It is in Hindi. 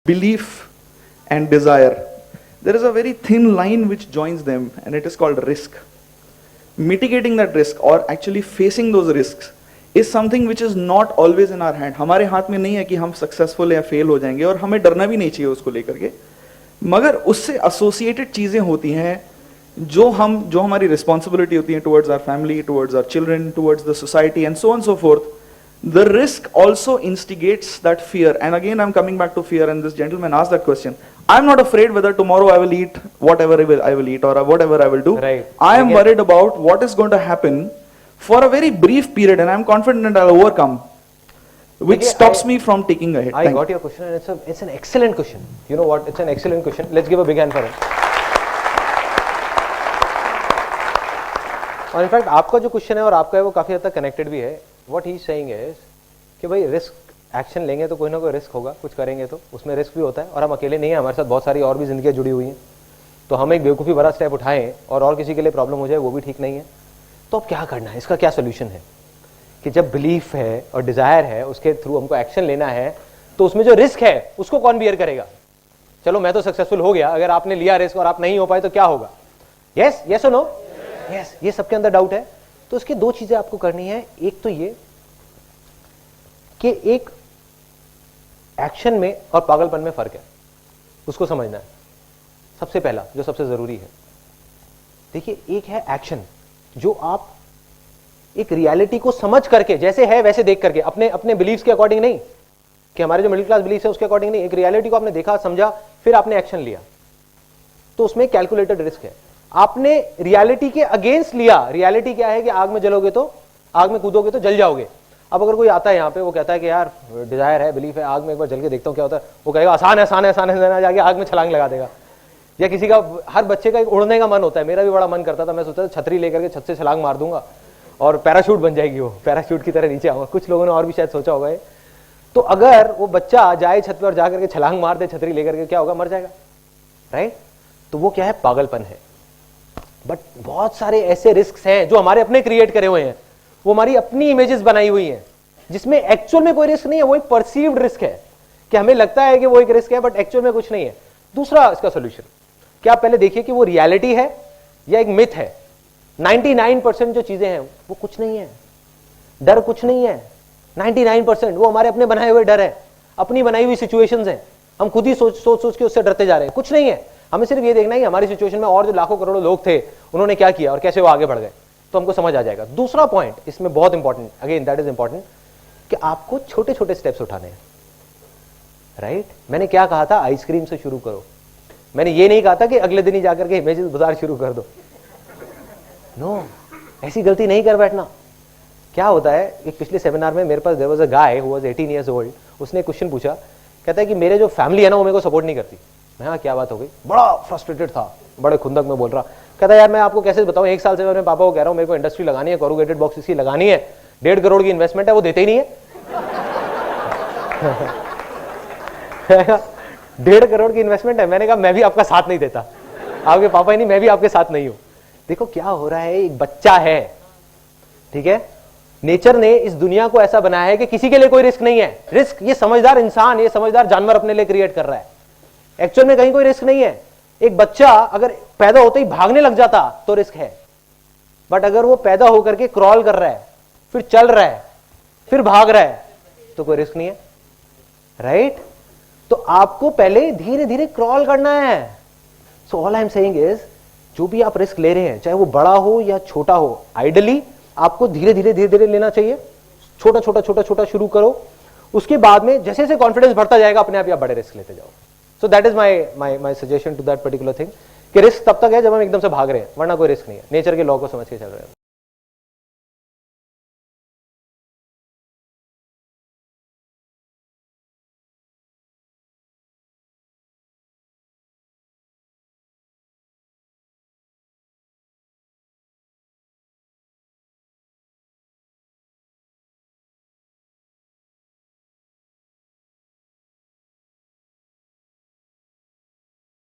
belief and desire, there is a very thin line which joins them, and it is called risk. Mitigating that risk or actually facing those risks is something which is not always in our hand. हमारे हाथ में नहीं है कि हम सक्सेसफुल या फेल हो जाएंगे, और हमें डरना भी नहीं चाहिए उसको लेकर के, मगर उससे एसोसिएटेड चीजें होती हैं जो हमारी रिस्पॉन्सिबिलिटी होती है towards our family, towards our children, towards the society and so on so forth. The risk also instigates that fear. And again, I'm coming back to fear, and this gentleman asked that question. I'm not afraid whether tomorrow I will eat whatever I will eat or whatever I will do. Right. I am worried about what is going to happen for a very brief period, and I'm confident that I'll overcome, which stops me from taking a hit. I got your question, and it's an excellent question. You know what? It's an excellent question. Let's give a big hand for it. और इनफैक्ट आपका जो क्वेश्चन है और आपका है वो काफी हद तक कनेक्टेड भी है. What he is saying is कि भाई रिस्क एक्शन लेंगे तो कोई ना कोई रिस्क होगा, कुछ करेंगे तो उसमें रिस्क भी होता है, और हम अकेले नहीं हैं, हमारे साथ बहुत सारी और भी जिंदगियां जुड़ी हुई हैं. तो हम एक बेवकूफ़ी भरा स्टेप उठाएं और किसी के लिए प्रॉब्लम हो जाए वो भी ठीक नहीं है. तो अब क्या करना है, इसका क्या सोल्यूशन है कि जब बिलीफ है और डिजायर है उसके थ्रू हमको एक्शन लेना है, तो उसमें जो रिस्क है उसको कौन बियर करेगा. चलो मैं तो सक्सेसफुल हो गया, अगर आपने लिया रिस्क और आप नहीं हो पाए तो क्या होगा. यस यस और नो. यस, ये सबके अंदर डाउट है. तो इसकी दो चीजें आपको करनी है. एक तो ये कि एक एक्शन में और पागलपन में फर्क है, उसको समझना है सबसे पहला, जो सबसे जरूरी है. देखिए, एक है एक्शन जो आप एक रियलिटी को समझ करके, जैसे है वैसे देख करके, अपने अपने बिलीफ्स के अकॉर्डिंग नहीं, कि हमारे जो मिडिल क्लास बिलीफ है उसके अकॉर्डिंग नहीं, एक रियलिटी को आपने देखा, समझा, फिर आपने एक्शन लिया. तो उसमें कैलकुलेटेड रिस्क है. आपने रियलिटी के अगेंस्ट लिया. रियलिटी क्या है कि आग में जलोगे तो, आग में कूदोगे तो जल जाओगे. अब अगर कोई आता है यहाँ पे, वो कहता है कि यार डिजायर है, बिलीफ है, आग में एक बार जल के देखता हूँ क्या होता है, वो कहेगा आसान है, आसान है, आसान है, जाके आग में छलांग लगा देगा. या किसी का, हर बच्चे का एक उड़ने का मन होता है. मेरा भी बड़ा मन करता था, मैं सोचता था छतरी लेकर के छत से छलांग मार दूंगा और पैराशूट बन जाएगी, वो पैराशूट की तरह नीचे आऊंगा. कुछ लोगों ने और भी शायद सोचा होगा. तो अगर वो बच्चा जाए छत पर और जाकर के छलांग मार दे छतरी लेकर के, क्या होगा, मर जाएगा. राइट. तो वो क्या है, पागलपन है. बट बहुत सारे ऐसे रिस्क हैं जो हमारे अपने क्रिएट करे हुए हैं, वो हमारी अपनी इमेजेस बनाई हुई हैं, जिसमें एक्चुअल में कोई रिस्क नहीं है. वो एक परसीव्ड रिस्क है कि हमें लगता है कि वो एक रिस्क है, बट एक्चुअल में कुछ नहीं है. दूसरा इसका सोल्यूशन, क्या आप पहले देखिए कि वो रियलिटी है या एक मिथ है. 99% जो चीजें हैं वो कुछ नहीं है. डर कुछ नहीं है. 99% वो हमारे अपने बनाए हुए डर है, अपनी बनाई हुई सिचुएशंस हैं. हम खुद ही सोच के उससे डरते जा रहे हैं. कुछ नहीं है. हमें सिर्फ ये देखना है कि हमारी सिचुएशन में और जो लाखों करोड़ों लोग थे उन्होंने क्या किया और कैसे वो आगे बढ़ गए, तो हमको समझ आ जाएगा. दूसरा पॉइंट इसमें बहुत important, again that is important, कि आपको छोटे छोटे स्टेप्स उठाने हैं. राइट. मैंने क्या कहा था, आइसक्रीम से शुरू करो. मैंने ये नहीं कहा था कि अगले दिन ही जाकर के इमेजेस बाजार शुरू कर दो. नो, ऐसी गलती नहीं कर बैठना. क्या होता है, एक पिछले सेमिनार में मेरे पास there was a guy who was 18 years old. उसने क्वेश्चन पूछा, कहता है कि मेरे जो फैमिली है ना वो मेरे को सपोर्ट नहीं करती. मैं, हाँ क्या बात हो गई. बड़ा फ्रस्ट्रेटेड था, बड़े खुंदक में बोल रहा. कहता है यार मैं आपको कैसे बताऊं, 1 साल से मैं अपने पापा को कह रहा हूं मेरे को इंडस्ट्री लगानी है, कोरुगेटेड बॉक्स की लगानी है, 1.5 करोड़ की इन्वेस्टमेंट है, वो देते ही नहीं है. 1.5 करोड़ की इन्वेस्टमेंट है. मैंने कहा मैं भी आपका साथ नहीं देता. आपके पापा ही नहीं, मैं भी आपके साथ नहीं हूं. देखो क्या हो रहा है, एक बच्चा है, ठीक है. नेचर ने इस दुनिया को ऐसा बनाया है कि किसी के लिए कोई रिस्क नहीं है. रिस्क ये समझदार इंसान, ये समझदार जानवर अपने लिए क्रिएट कर रहा है. एक्चुअल में कहीं कोई रिस्क नहीं है. एक बच्चा अगर पैदा होते ही भागने लग जाता तो रिस्क है, बट अगर वो पैदा होकर के क्रॉल कर रहा है, फिर चल रहा है, फिर भाग रहा है, तो कोई रिस्क नहीं है. राइट. तो आपको पहले धीरे धीरे क्रॉल करना है. So all I am saying is, जो भी आप रिस्क ले रहे हैं, चाहे वो बड़ा हो या छोटा हो, आइडियली आपको धीरे धीरे लेना चाहिए. छोटा छोटा शुरू करो. उसके बाद में जैसे जैसे कॉन्फिडेंस बढ़ता जाएगा, अपने आप बड़े रिस्क लेते जाओ. So that is my suggestion to that particular thing, कि रिस्क तब तक है जब हम एकदम से भाग रहे हैं, वरना कोई रिस्क नहीं है. नेचर के लॉ को समझ के चल रहे हैं.